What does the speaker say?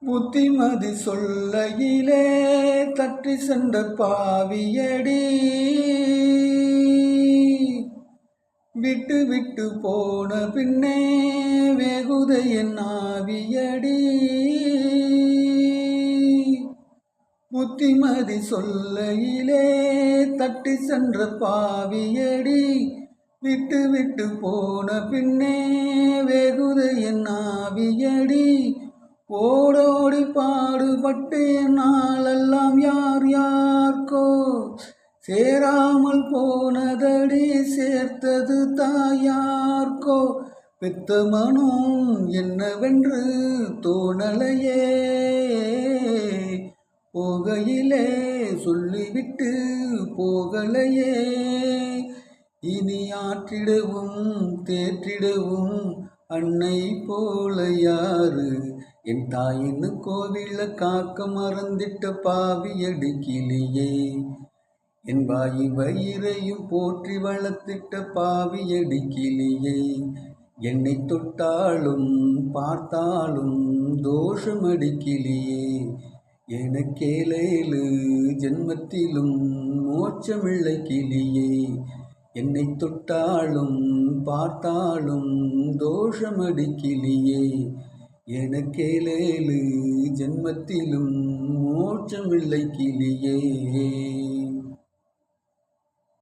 புத்திமதி சொல்லையிலே தற்றி சென்ற பாவியடி, விட்டு விட்டு போன பின்னே வெகுதை என் ஆவியடி. புத்திமதி சொல்லையிலே தட்டி சென்ற பாவியடி, விட்டு விட்டு போன பின்னே வெகுதை என் ஆவியடி. ஓடோடி பாடுபட்டு நாளெல்லாம் யார் யார்க்கோ சேராமல் போனதடி, சேர்த்தது தாயார்க்கோ. பெத்த மனம் என்னவென்று தோணலையே, போகையிலே சொல்லிவிட்டு போகலையே. இனி ஆற்றிடவும் தேற்றிடவும் அன்னை போல யாரு, என் தாயின்னு கோவில காக்க மறந்திட்ட பாவியடி கிளியே. என் வாயி வயிறையும் போற்றி வளர்த்திட்ட பாவியடி கிளியே. என்னை தொட்டாலும் பார்த்தாலும் தோஷமடி கிளியே. எனக்கேழு ஜென்மத்திலும் மோட்சமில்லை கிளியே. என்னை தொட்டாலும் பார்த்தாலும் தோஷமடி கிளியே. எனக்கேழு ஜென்மத்திலும் மோட்சமில்லை கிளியே.